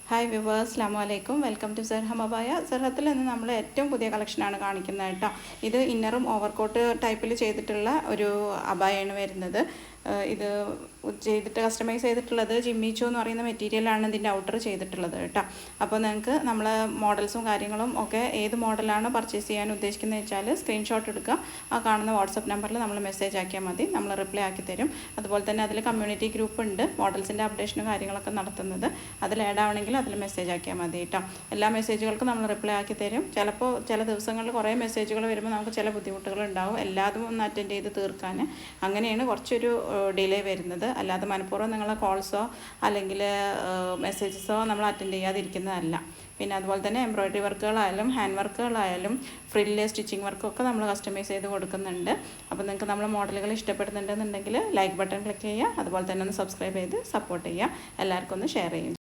Hi viewers, അസ്സലാമു അലൈക്കും. Welcome to സർഹം അബായ. സർഹത്തിൽ നിന്ന് നമ്മൾ ഏറ്റവും പുതിയ കളക്ഷനാണ് കാണിക്കുന്നത് കേട്ടോ. ഇത് ഇന്നറും ഓവർകോട്ട് ടൈപ്പിൽ ചെയ്തിട്ടുള്ള ഒരു അബായാണ് വരുന്നത്. ഇത് ചെയ്തിട്ട് കസ്റ്റമൈസ് ചെയ്തിട്ടുള്ളത് ജിമ്മിച്ചോ എന്ന് പറയുന്ന മെറ്റീരിയലാണ് ഇതിൻ്റെ ഔട്ടർ ചെയ്തിട്ടുള്ളത് കേട്ടോ. അപ്പോൾ നിങ്ങൾക്ക് നമ്മൾ മോഡൽസും കാര്യങ്ങളും ഒക്കെ ഏത് മോഡലാണ് പർച്ചേസ് ചെയ്യാൻ ഉദ്ദേശിക്കുന്നത് വെച്ചാൽ സ്ക്രീൻഷോട്ട് എടുക്കുക. ആ കാണുന്ന വാട്സപ്പ് നമ്പറിൽ നമ്മൾ മെസ്സേജ് ആക്കിയാൽ മതി, നമ്മൾ റിപ്ലൈ ആക്കി തരും. അതുപോലെ തന്നെ അതിൽ കമ്മ്യൂണിറ്റി ഗ്രൂപ്പ് ഉണ്ട്, മോഡൽസിൻ്റെ അപ്ഡേഷനും കാര്യങ്ങളൊക്കെ നടത്തുന്നത്. അതിൽ ആഡ് ആവണമെങ്കിൽ അതിൽ മെസ്സേജ് ആക്കിയാൽ മതി കേട്ടോ. എല്ലാ മെസ്സേജുകൾക്കും നമ്മൾ റിപ്ലൈ ആക്കി തരും. ചിലപ്പോൾ ചില ദിവസങ്ങളിൽ കുറേ മെസ്സേജുകൾ വരുമ്പോൾ നമുക്ക് ചില ബുദ്ധിമുട്ടുകൾ ഉണ്ടാവും, എല്ലാതും ഒന്ന് അറ്റൻഡ് ചെയ്ത് തീർക്കാൻ. അങ്ങനെയാണ് കുറച്ചൊരു ഡിലേ വരുന്നത്. അല്ലാതെ മനഃപൂർവ്വം നിങ്ങളെ കോൾസോ അല്ലെങ്കിൽ മെസ്സേജസോ നമ്മൾ അറ്റൻഡ് ചെയ്യാതിരിക്കുന്നതല്ല. പിന്നെ അതുപോലെ തന്നെ എംബ്രോയ്ഡറി വർക്കുകളായാലും ഹാൻഡ് വർക്കുകളായാലും ഫ്രില്ല് സ്റ്റിച്ചിങ് വർക്കൊക്കെ നമ്മൾ കസ്റ്റമൈസ് ചെയ്ത് കൊടുക്കുന്നുണ്ട്. അപ്പോൾ നിങ്ങൾക്ക് നമ്മൾ മോഡലുകൾ ഇഷ്ടപ്പെടുന്നുണ്ടെന്നുണ്ടെങ്കിൽ ലൈക്ക് ബട്ടൺ ക്ലിക്ക് ചെയ്യുക. അതുപോലെ തന്നെ ഒന്ന് സബ്സ്ക്രൈബ് ചെയ്ത് സപ്പോർട്ട് ചെയ്യുക. എല്ലാവർക്കും ഒന്ന് ഷെയർ ചെയ്യും.